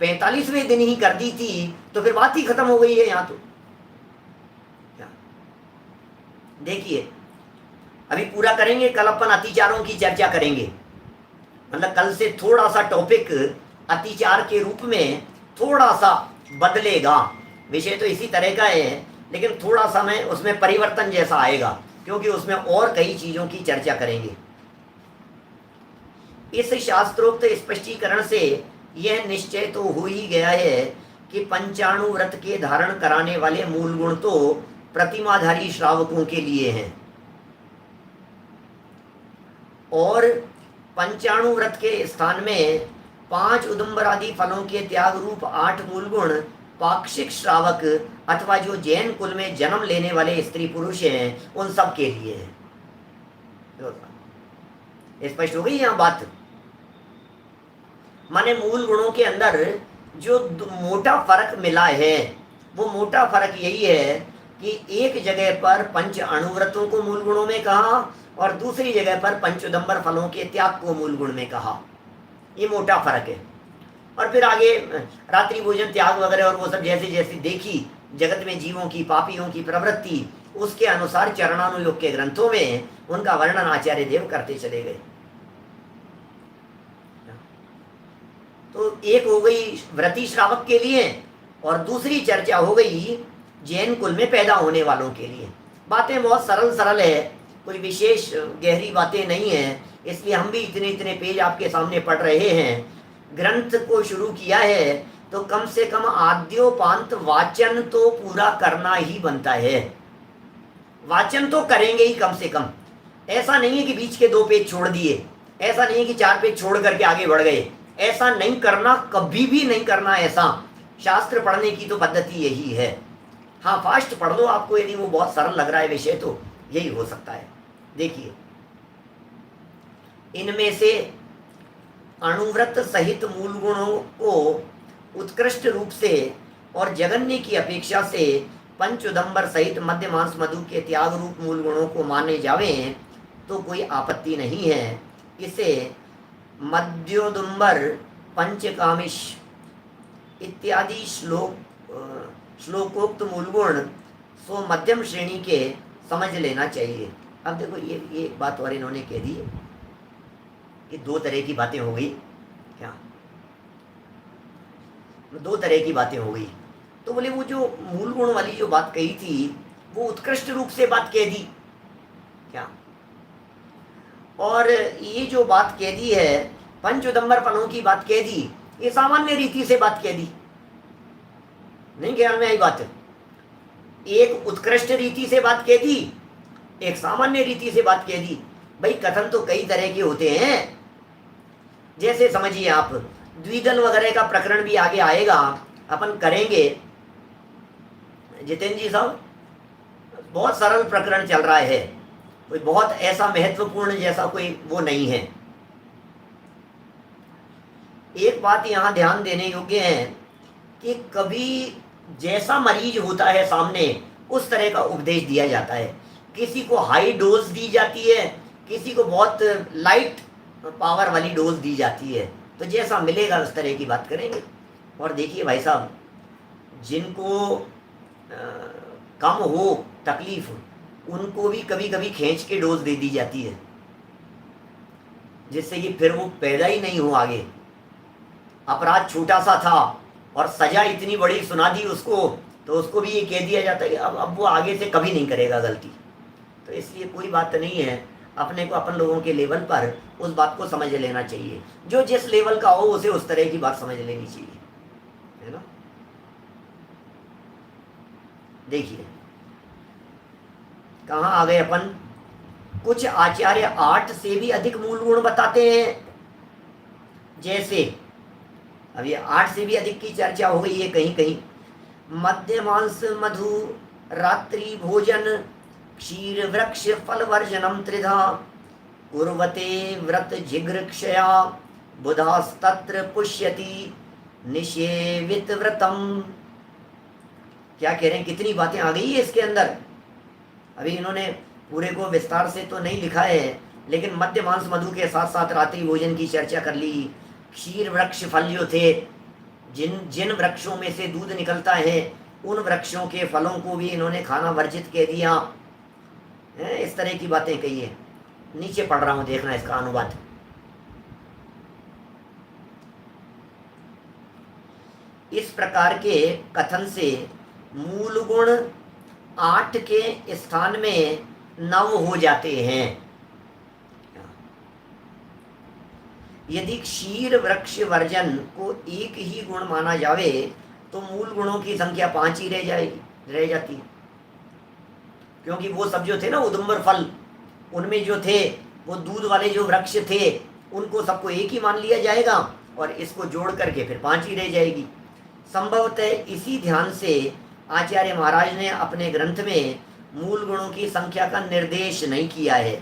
45वें दिन ही कर दी थी तो फिर बात ही खत्म हो गई है यहाँ तो। देखिए अभी पूरा करेंगे, कल अपन अतिचारों की चर्चा करेंगे। मतलब कल से थोड़ा सा टॉपिक अतिचार के रूप में थोड़ा सा बदलेगा। विषय तो इसी तरह का है लेकिन थोड़ा सा में उसमें परिवर्तन जैसा आएगा, क्योंकि उसमें और कई चीजों की चर्चा करेंगे। इस शास्त्रोक्त स्पष्टीकरण से यह निश्चय तो हो ही गया है कि पंचाणु व्रत के धारण कराने वाले मूल गुण तो प्रतिमाधारी श्रावकों के लिए हैं, और पंचाणु व्रत के स्थान में 5 उदुम्बर आदि फलों के त्याग रूप 8 मूल गुण पाक्षिक श्रावक अथवा जो जैन कुल में जन्म लेने वाले स्त्री पुरुष हैं उन सब के लिए है। स्पष्ट हो गई यहाँ बात? माने मूल गुणों के अंदर जो मोटा फर्क मिला है वो मोटा फर्क यही है कि एक जगह पर पंच अणुव्रतों को मूल गुणों में कहा और दूसरी जगह पर पंचउदंबर फलों के त्याग को मूल गुण में कहा। ये मोटा फर्क है। और फिर आगे रात्रि भोजन त्याग वगैरह और वो सब जैसे जैसे देखी जगत में जीवों की पापियों की प्रवृत्ति, उसके अनुसार चरणानुयोग के ग्रंथों में उनका वर्णन आचार्य देव करते चले गए। तो एक हो गई व्रती श्रावक के लिए और दूसरी चर्चा हो गई जैन कुल में पैदा होने वालों के लिए। बातें बहुत सरल सरल है, कोई विशेष गहरी बातें नहीं है, इसलिए हम भी इतने इतने पेज आपके सामने पढ़ रहे हैं। ग्रंथ को शुरू किया है तो कम से कम आद्योपांत वाचन तो पूरा करना ही बनता है। वाचन तो करेंगे ही कम से कम। ऐसा नहीं है कि बीच के 2 पेज छोड़ दिए, ऐसा नहीं है कि 4 पेज छोड़ करके आगे बढ़ गए, ऐसा नहीं करना, कभी भी नहीं करना ऐसा। शास्त्र पढ़ने की तो पद्धति यही है। हाँ, फास्ट पढ़ लो, आपको यदि वो बहुत सरल लग रहा है विषय तो यही हो सकता है। देखिए इनमें से अणुव्रत सहित मूल गुणों को उत्कृष्ट रूप से और जगन्य की अपेक्षा से पंचउदंबर सहित मध्य मांस मधु के त्याग रूप मूल गुणों को माने जावे तो कोई आपत्ति नहीं है। इसे मध्योदुम्बर पंचकामिश इत्यादि श्लोकोक्त मूल गुण सो मध्यम श्रेणी के समझ लेना चाहिए। अब देखो ये एक बात और इन्होंने कह दी कि 2 तरह की बातें हो गई। क्या 2 तरह की बातें हो गई? तो बोले वो जो मूल गुण वाली जो बात कही थी वो उत्कृष्ट रूप से बात कह दी क्या, और ये जो बात कह दी है पंचउदंबर फलों की बात कह दी, ये सामान्य रीति से बात कह दी। नहीं ख्याल में आई बात? एक उत्कृष्ट रीति से बात कह दी, एक सामान्य रीति से बात कह दी। भाई कथन तो कई तरह के होते हैं। जैसे समझिए आप, द्विदल वगैरह का प्रकरण भी आगे आएगा, अपन करेंगे। जितेंद्र जी साहब बहुत सरल प्रकरण चल रहा है, कोई बहुत ऐसा महत्वपूर्ण जैसा कोई वो नहीं है। एक बात यहाँ ध्यान देने योग्य है कि कभी जैसा मरीज होता है सामने उस तरह का उपदेश दिया जाता है। किसी को हाई डोज दी जाती है, किसी को बहुत लाइट पावर वाली डोज दी जाती है। तो जैसा मिलेगा उस तरह की बात करेंगे। और देखिए भाई साहब, जिनको कम हो तकलीफ, उनको भी कभी कभी खींच के डोज दे दी जाती है, जिससे कि फिर वो पैदा ही नहीं हो आगे। अपराध छोटा सा था और सजा इतनी बड़ी सुना दी उसको, तो उसको भी ये कह दिया जाता है कि अब वो आगे से कभी नहीं करेगा गलती। तो इसलिए कोई बात नहीं है, अपने को अपन लोगों के लेवल पर उस बात को समझ लेना चाहिए। जो जिस लेवल का हो उसे उस तरह की बात समझ लेनी चाहिए, है ना। देखिए कहाँ आ गए अपन। कुछ आचार्य 8 से भी अधिक मूल गुण बताते हैं। जैसे अब ये 8 से भी अधिक की चर्चा हो गई है कहीं कहीं। मध्य मांस मधु रात्रि भोजन क्षीर वृक्ष फल वर्जनम त्रिधा कुर्वते व्रत जिघ्रक्षया बुधास्तत्र पुष्यति निषेवित व्रतम। क्या कह रहे हैं, कितनी बातें आ गई है इसके अंदर। अभी इन्होंने पूरे को विस्तार से तो नहीं लिखा है, लेकिन मध्य मांस मधु के साथ साथ रात्रि भोजन की चर्चा कर ली। क्षीर वृक्ष फल जो थे, जिन वृक्षों में से दूध निकलता है, उन वृक्षों के फलों को भी इन्होंने खाना वर्जित कह दिया है। इस तरह की बातें कही है। नीचे पढ़ रहा हूं, देखना इसका अनुवाद। इस प्रकार के कथन से मूल गुण 8 के स्थान में 9 हो जाते हैं। यदि क्षीर वृक्ष वर्जन को एक ही गुण माना जावे तो मूल गुणों की संख्या 5 ही रह जाती। क्योंकि वो सब जो थे ना उदुम्बर फल, उनमें जो थे वो दूध वाले जो वृक्ष थे, उनको सबको एक ही मान लिया जाएगा और इसको जोड़ करके फिर 5 ही रह जाएगी। संभवतः इसी ध्यान से आचार्य महाराज ने अपने ग्रंथ में मूल गुणों की संख्या का निर्देश नहीं किया है।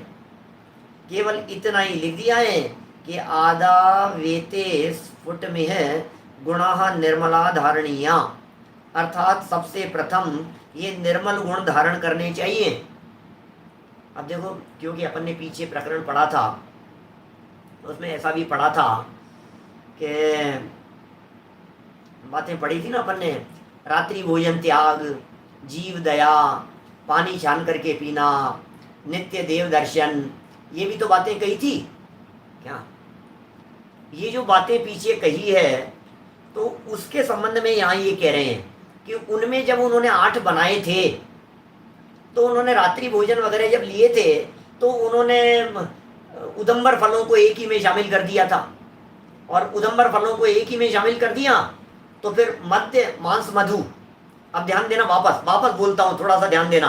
केवल इतना ही लिख दिया है कि आदा वेते स्फुट में है गुणाः निर्मला धारणीया, अर्थात सबसे प्रथम ये निर्मल गुण धारण करने चाहिए। अब देखो, क्योंकि अपन ने पीछे प्रकरण पढ़ा था, उसमें ऐसा भी पढ़ा था कि बातें पढ़ी थी ना अपन ने, रात्रि भोजन त्याग, जीव दया, पानी छान करके पीना, नित्य देव दर्शन, ये भी तो बातें कही थी क्या। ये जो बातें पीछे कही है तो उसके संबंध में यहाँ ये कह रहे हैं कि उनमें जब उन्होंने 8 बनाए थे तो उन्होंने रात्रि भोजन वगैरह जब लिए थे तो उन्होंने उदंबर फलों को एक ही में शामिल कर दिया था। और उदंबर फलों को एक ही में शामिल कर दिया तो फिर मध्य मांस मधु, अब ध्यान देना, वापस बोलता हूं, थोड़ा सा ध्यान देना।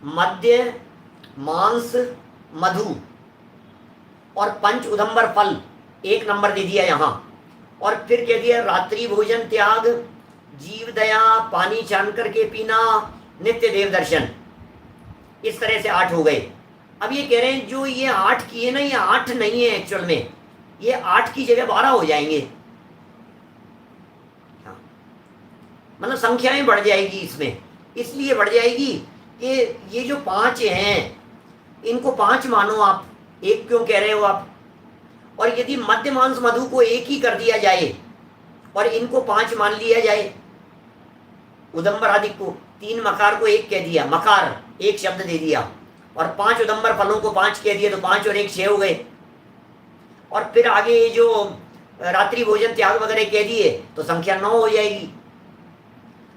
मध्य मांस मधु और 5 उदंबर फल, 1 नंबर दे दिया यहां। और फिर कह दिया रात्रि भोजन त्याग, जीव दया, पानी छान करके पीना, नित्य देव दर्शन। इस तरह से 8 हो गए। अब ये कह रहे हैं जो ये 8 किए ना, ये 8 नहीं है एक्चुअल में, ये 8 की जगह 12 हो जाएंगे। मतलब संख्याएं बढ़ जाएगी इसमें। इसलिए बढ़ जाएगी कि ये जो 5 हैं इनको 5 मानो आप, 1 क्यों कह रहे हो आप। और यदि मध्य मांस मधु को 1 ही कर दिया जाए और इनको 5 मान लिया जाए, उदंबर आदि को 3 मकार को 1 कह दिया, मकार 1 शब्द दे दिया, और 5 उदंबर फलों को 5 कह दिया, तो 5 और 1 6 हो गए। और फिर आगे जो रात्रि भोजन त्याग वगैरह कह दिए तो संख्या 9 हो जाएगी।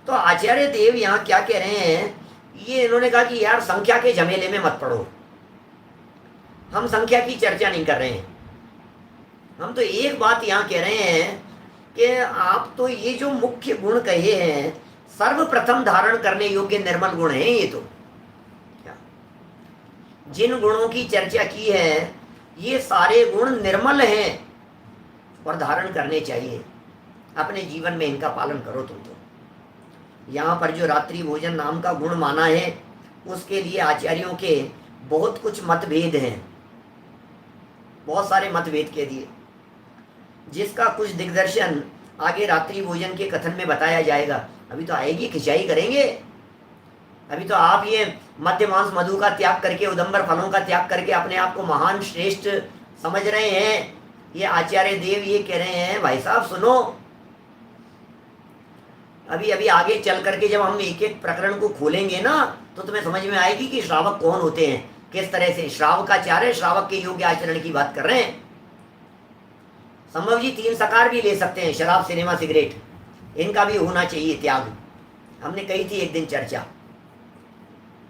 तो आचार्य देव यहाँ क्या कह रहे हैं, ये इन्होंने कहा कि यार संख्या के झमेले में मत पड़ो, हम संख्या की चर्चा नहीं कर रहे हैं। हम तो एक बात यहाँ कह रहे हैं कि आप तो ये जो मुख्य गुण कहे हैं, सर्वप्रथम धारण करने योग्य निर्मल गुण हैं ये तो। क्या जिन गुणों की चर्चा की है ये सारे गुण निर्मल हैं और धारण करने चाहिए। अपने जीवन में इनका पालन करो तुम तो। यहाँ पर जो रात्रि भोजन नाम का गुण माना है, उसके लिए आचार्यों के बहुत कुछ मतभेद हैं, बहुत सारे मतभेद कह दिए, जिसका कुछ दिग्दर्शन आगे रात्रि भोजन के कथन में बताया जाएगा। अभी तो आएगी, खिंचाई करेंगे। अभी तो आप ये मध्य मांस मधु का त्याग करके, उदंबर फलों का त्याग करके अपने आप को महान श्रेष्ठ समझ रहे हैं। ये आचार्य देव ये कह रहे हैं, भाई साहब सुनो, अभी अभी आगे चल करके जब हम एक एक प्रकरण को खोलेंगे ना, तो तुम्हें समझ में आएगी कि श्रावक कौन होते हैं, किस तरह से श्रावकाचार्य श्रावक के योग्य आचरण की बात कर रहे हैं। संभव जी 3 सकार भी ले सकते हैं, शराब, सिनेमा, सिगरेट, इनका भी होना चाहिए त्याग। हमने कही थी एक दिन चर्चा।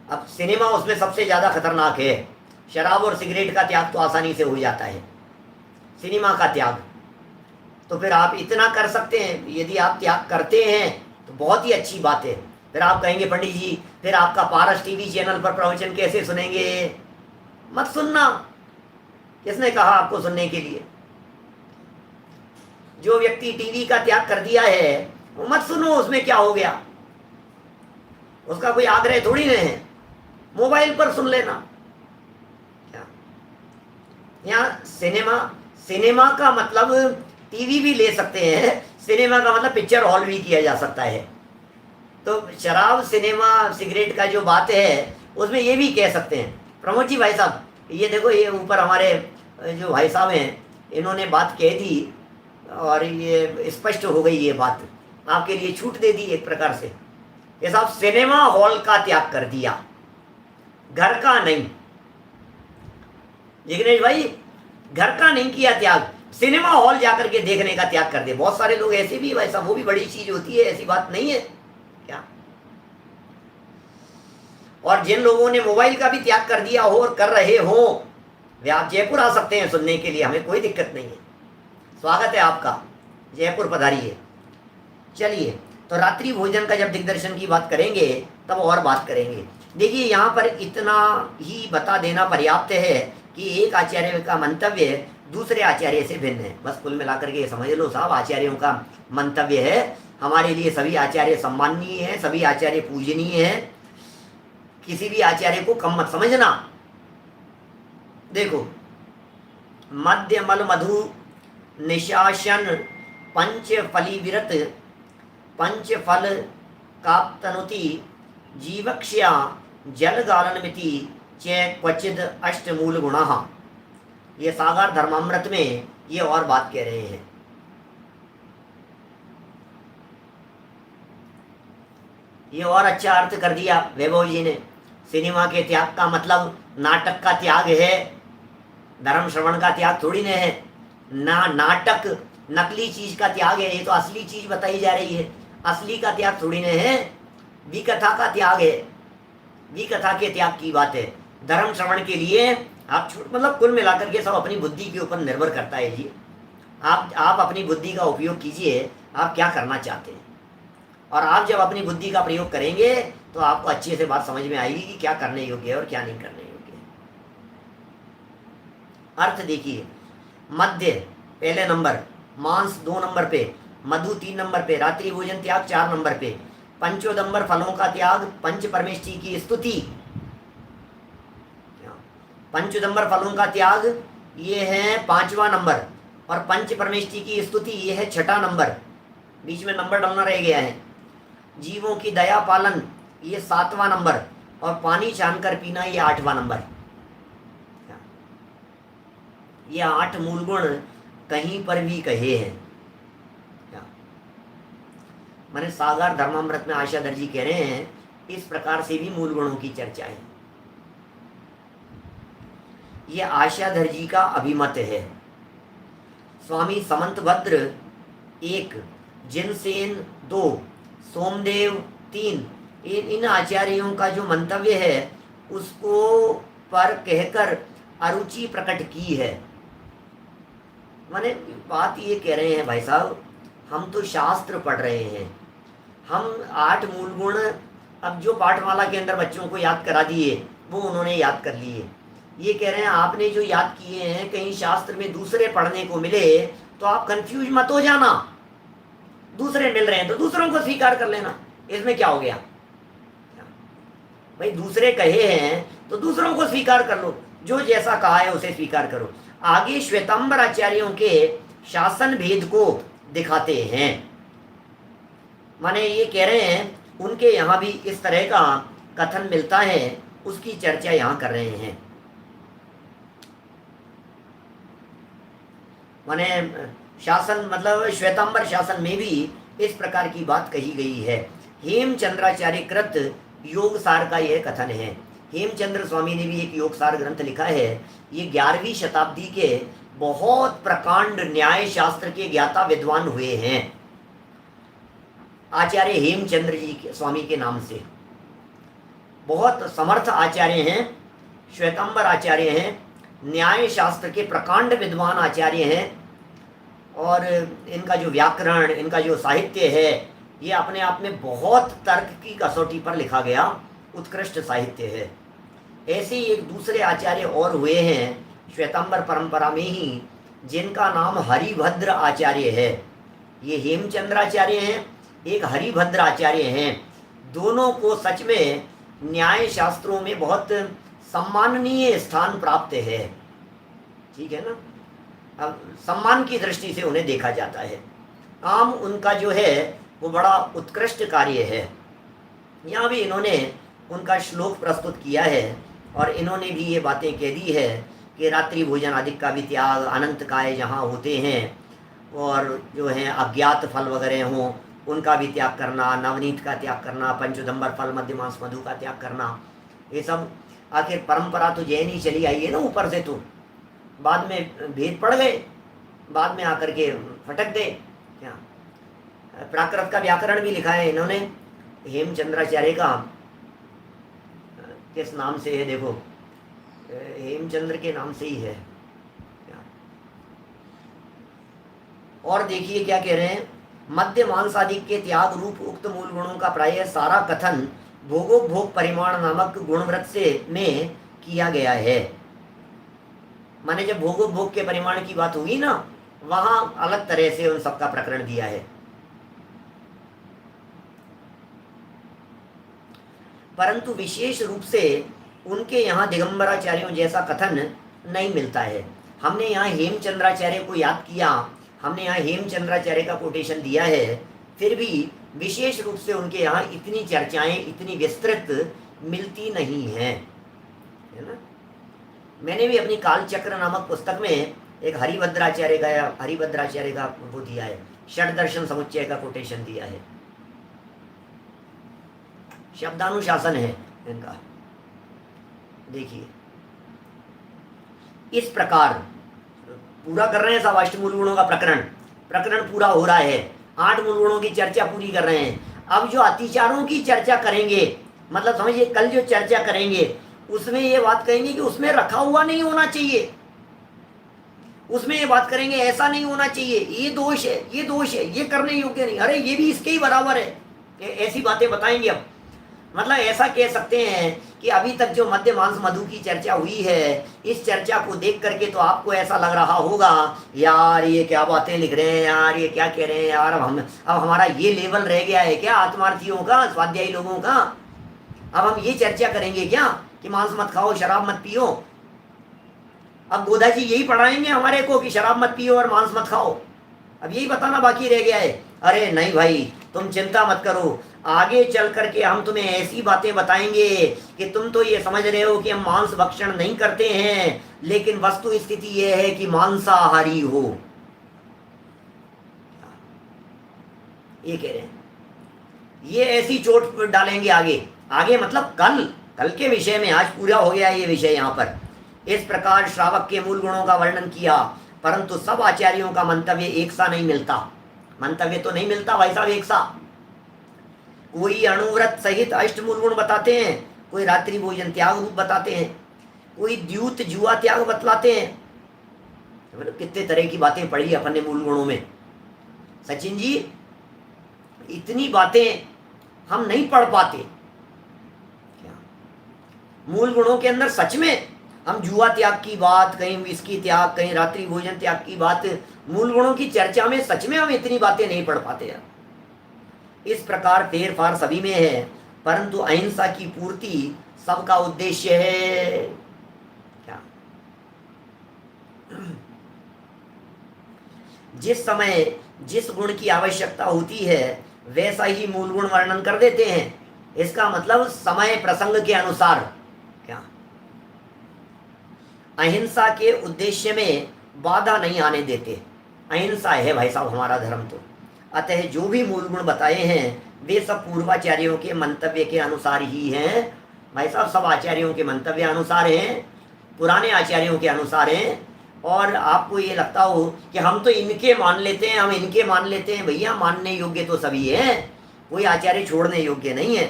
अब सिनेमा उसमें सबसे ज़्यादा खतरनाक है। शराब और सिगरेट का त्याग तो आसानी से हो जाता है, सिनेमा का त्याग तो फिर आप इतना कर सकते हैं। यदि आप त्याग करते हैं तो बहुत ही अच्छी बात है। फिर आप कहेंगे पंडित जी फिर आपका पारस टीवी चैनल पर प्रवचन कैसे सुनेंगे? मत सुनना। किसने कहा आपको सुनने के लिए? जो व्यक्ति टीवी का त्याग कर दिया है वो मत सुनो, उसमें क्या हो गया? उसका कोई आग्रह थोड़ी नहीं है, मोबाइल पर सुन लेना। क्या यहाँ सिनेमा का मतलब टीवी भी ले सकते हैं, सिनेमा का मतलब पिक्चर हॉल भी किया जा सकता है। तो शराब, सिनेमा, सिगरेट का जो बात है उसमें ये भी कह सकते हैं। प्रमोद जी भाई साहब ये देखो, ये ऊपर हमारे जो भाई साहब हैं इन्होंने बात कह दी और ये स्पष्ट हो गई, ये बात आपके लिए छूट दे दी एक प्रकार से। ये साहब सिनेमा हॉल का त्याग कर दिया, घर का नहीं। जिग्नेश भाई घर का नहीं किया त्याग, सिनेमा हॉल जाकर के देखने का त्याग कर दे। बहुत सारे लोग ऐसे भी भाई साहब, वो भी बड़ी चीज होती है, ऐसी बात नहीं है क्या? और जिन लोगों ने मोबाइल का भी त्याग कर दिया हो और कर रहे हो, वे आप जयपुर आ सकते हैं सुनने के लिए, हमें कोई दिक्कत नहीं है। स्वागत है आपका, जयपुर पधारिए। चलिए, तो रात्रि भोजन का जब दिग्दर्शन की बात करेंगे तब और बात करेंगे। देखिए यहाँ पर इतना ही बता देना पर्याप्त है कि एक आचार्य का मंतव्य दूसरे आचार्य से भिन्न है। बस कुल मिलाकर के समझ लो साहब, आचार्यों का मंतव्य है हमारे लिए सभी आचार्य सम्माननीय है, सभी आचार्य पूजनीय है, किसी भी आचार्य को कम मत समझना। देखो, मध्य मल मधु निशासन पंच फली विरत पंच फल काप्तनुति जीवक्ष्या जल गालनमिति च क्वचिद अष्टमूल गुणः। ये सागर धर्मामृत में ये और बात कह रहे हैं। ये और अच्छा अर्थ कर दिया वैभव जी ने। सिनेमा के त्याग का मतलब नाटक का त्याग है, धर्म श्रवण का त्याग थोड़ी न है। नाटक नकली चीज का त्याग है, ये तो असली चीज बताई जा रही है। असली का त्याग थोड़ी न है, विकथा का त्याग है, विकथा के त्याग की बात है। धर्म श्रवण के लिए आप मतलब कुल मिलाकर के सब अपनी बुद्धि के ऊपर निर्भर करता है जी। आप अपनी बुद्धि का उपयोग कीजिए, आप क्या करना चाहते हैं। और आप जब अपनी बुद्धि का प्रयोग करेंगे तो आपको अच्छे से बात समझ में आएगी कि क्या करने योग्य है और क्या नहीं करने योग्य है। अर्थ देखिए, मध्य पहले नंबर, मांस 2 नंबर पे, मधु 3 नंबर पे, रात्रि भोजन त्याग 4 नंबर पे, पंचोदंबर फलों का त्याग, पंच परमेष्ठी की स्तुति, पंचोदंबर फलों का त्याग ये है 5वां नंबर, और पंच परमेष्ठी की स्तुति ये है 6ठा नंबर। बीच में नंबर डालना रह गया है। जीवों की दया पालन ये 7वां नंबर, और पानी छानकर पीना ये 8वां नंबर। ये 8 मूल गुण कहीं पर भी कहे हैं। मैंने सागर धर्मामृत में आशाधर जी कह रहे हैं, इस प्रकार से भी मूल गुणों की चर्चा है। ये आशाधर जी का अभिमत है। स्वामी समंतभद्र 1, जिनसेन 2, सोमदेव 3, इन आचार्यों का जो मंतव्य है उसको पर कहकर अरुचि प्रकट की है। माने बात ये कह रहे हैं भाई साहब, हम तो शास्त्र पढ़ रहे हैं, हम 8 मूल गुण अब जो पाठमाला के अंदर बच्चों को याद करा दिए वो उन्होंने याद कर लिए। ये कह रहे हैं आपने जो याद किए हैं कहीं शास्त्र में दूसरे पढ़ने को मिले तो आप कंफ्यूज मत हो जाना। दूसरे मिल रहे हैं तो दूसरों को स्वीकार कर लेना। इसमें क्या हो गया भाई? दूसरे कहे हैं तो दूसरों को स्वीकार कर लो, जो जैसा कहा है उसे स्वीकार करो। आगे श्वेतांबर आचार्यों के शासन भेद को दिखाते हैं। माने ये कह रहे हैं उनके यहाँ भी इस तरह का कथन मिलता है, उसकी चर्चा यहाँ कर रहे हैं। माने शासन मतलब श्वेतांबर शासन में भी इस प्रकार की बात कही गई है। हेमचंद्राचार्य कृत योग सार का यह कथन है। हेमचंद्र स्वामी ने भी एक योग सार ग्रंथ लिखा है। ये 11वीं शताब्दी के बहुत प्रकांड न्याय शास्त्र के ज्ञाता विद्वान हुए हैं, आचार्य हेमचंद्र जी के स्वामी के नाम से। बहुत समर्थ आचार्य हैं, श्वेतांबर आचार्य हैं, न्याय शास्त्र के प्रकांड विद्वान आचार्य हैं। और इनका जो व्याकरण, इनका जो साहित्य है, ये अपने आप में बहुत तर्क की कसौटी पर लिखा गया उत्कृष्ट साहित्य है। ऐसे ही एक दूसरे आचार्य और हुए हैं श्वेतांबर परंपरा में ही, जिनका नाम हरिभद्र आचार्य है। ये हेमचंद्राचार्य हैं, एक हरिभद्र आचार्य हैं। दोनों को सच में न्याय शास्त्रों में बहुत सम्माननीय स्थान प्राप्त है, ठीक है ना। अब सम्मान की दृष्टि से उन्हें देखा जाता है। काम उनका जो है वो बड़ा उत्कृष्ट कार्य है। यहाँ भी इन्होंने उनका श्लोक प्रस्तुत किया है और इन्होंने भी ये बातें कह दी है कि रात्रि भोजन आदि का भी त्याग, अनंत काय जहाँ होते हैं, और जो है अज्ञात फल वगैरह हों उनका भी त्याग करना, नवनीत का त्याग करना, पंचोदंबर फल, मध्यमांस मधु का त्याग करना, ये सब आखिर परंपरा तो जैन ही चली आई है ना ऊपर से। तो बाद में भेद पड़ गए, बाद में आकर के फटक गए। क्या प्राकृत का व्याकरण भी लिखा है इन्होंने, हेमचंद्राचार्य का। किस नाम से है देखो, हेमचंद्र के नाम से ही है। और देखिए क्या कह रहे हैं, मध्य मांसादि के त्याग रूप उक्त मूल गुणों का प्रायः सारा कथन भोगोपभोग परिमाण नामक गुणव्रत से में किया गया है। माने जब भोगोपभोग के परिमाण की बात होगी ना, वहां अलग तरह से उन सबका प्रकरण दिया है। परंतु विशेष रूप से उनके यहाँ दिगंबराचार्यों जैसा कथन नहीं मिलता है। हमने यहाँ हेमचंद्राचार्य को याद किया, हमने यहाँ हेमचंद्राचार्य का कोटेशन दिया है, फिर भी विशेष रूप से उनके यहाँ इतनी चर्चाएं, इतनी विस्तृत मिलती नहीं हैं, है ना। मैंने भी अपनी कालचक्र नामक पुस्तक में एक हरिभद्राचार्य का वो दिया है, षड दर्शन समुच्चय का कोटेशन दिया है। शब्दानुशासन है इनका। देखिए इस प्रकार पूरा कर रहे हैं सब अष्टमूल गुणों का प्रकरण पूरा हो रहा है। 8 मूल गुणों की चर्चा पूरी कर रहे हैं। अब जो अतिचारों की चर्चा करेंगे, मतलब समझिए कल जो चर्चा करेंगे उसमें ये बात कहेंगे कि उसमें रखा हुआ नहीं होना चाहिए, उसमें ये बात करेंगे ऐसा नहीं होना चाहिए, ये दोष है, ये दोष है, ये करने योग्य नहीं, अरे ये भी इसके ही बराबर है, ऐसी बातें बताएंगे। अब मतलब ऐसा कह सकते हैं कि अभी तक जो मध्य मांस मधु की चर्चा हुई है, इस चर्चा को देख करके तो आपको ऐसा लग रहा होगा यार ये क्या बातें लिख रहे हैं, यार ये क्या कह रहे हैं, यार अब हमारा ये लेवल रह गया है क्या आत्मार्थियों का, स्वाध्यायी लोगों का। अब हम ये चर्चा करेंगे क्या कि मांस मत खाओ, शराब मत पियो। अब गोदा जी यही पढ़ाएंगे हमारे को कि शराब मत पियो और मांस मत खाओ, अब यही बताना बाकी रह गया है। अरे नहीं भाई, तुम चिंता मत करो, आगे चल करके हम तुम्हें ऐसी बातें बताएंगे कि तुम तो ये समझ रहे हो कि हम मांस भक्षण नहीं करते हैं, लेकिन वस्तु स्थिति ये है कि मांसाहारी हो। ये कह रहे हैं, ये ऐसी चोट डालेंगे आगे मतलब कल के विषय में। आज पूरा हो गया ये विषय यहाँ पर। इस प्रकार श्रावक के मूल गुणों का वर्णन किया, परंतु सब आचार्यों का मंतव्य एक सा नहीं मिलता। मंतव्य तो नहीं मिलता भाई साहब एक सा। कोई अणुव्रत सहित अष्टमूल गुण बताते हैं, कोई रात्रि भोजन त्याग रूप बताते हैं, कोई द्यूत जुआ त्याग बतलाते हैं। मतलब कितने तरह की बातें पढ़ी अपन ने मूल गुणों में। सचिन जी, इतनी बातें हम नहीं पढ़ पाते। मूल गुणों के अंदर सच में हम जुआ त्याग की बात, कहीं विस्की त्याग, कहीं रात्रि भोजन त्याग की बात, मूल गुणों की चर्चा में सच में हम इतनी बातें नहीं पढ़ पाते यार। इस प्रकार फेर फार सभी में है, परंतु अहिंसा की पूर्ति सबका उद्देश्य है। क्या जिस समय जिस गुण की आवश्यकता होती है वैसा ही मूल गुण वर्णन कर देते हैं। इसका मतलब समय प्रसंग के अनुसार। क्या अहिंसा के उद्देश्य में बाधा नहीं आने देते। अहिंसा है भाई साहब हमारा धर्म। तो अतः जो भी मूल गुण बताए हैं वे सब पूर्वाचार्यों के मंतव्य के अनुसार ही हैं। भाई साहब सब आचार्यों के मंतव्य अनुसार हैं, पुराने आचार्यों के अनुसार हैं। और आपको ये लगता हो कि हम तो इनके मान लेते हैं, हम इनके मान लेते हैं, भैया मानने योग्य तो सभी हैं, कोई आचार्य छोड़ने योग्य नहीं है।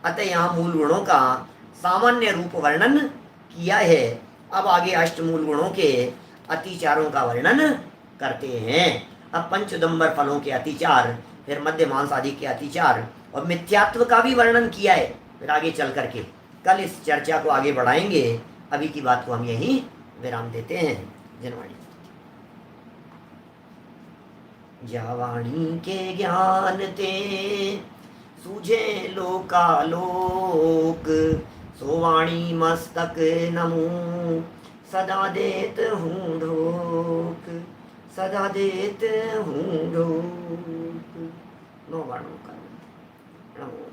अतः यहाँ मूल गुणों का सामान्य रूप वर्णन किया है। अब आगे अष्टमूल गुणों के अतिचारों का वर्णन करते हैं। अब पंचदंबर फलों के अतिचार, फिर मध्य मांस आदि के अतिचार और मिथ्यात्व का भी वर्णन किया है। फिर आगे चल करके कल इस चर्चा को आगे बढ़ाएंगे। अभी की बात को हम यहीं विराम देते हैं। जनवाणी जावाणी के ज्ञान ते सूझे लोकालोक, सोवाणी मस्तक नमो सदा देत हूँ ढोक, सदा देत हूँ ढोक। 9 वर्णों का नमो।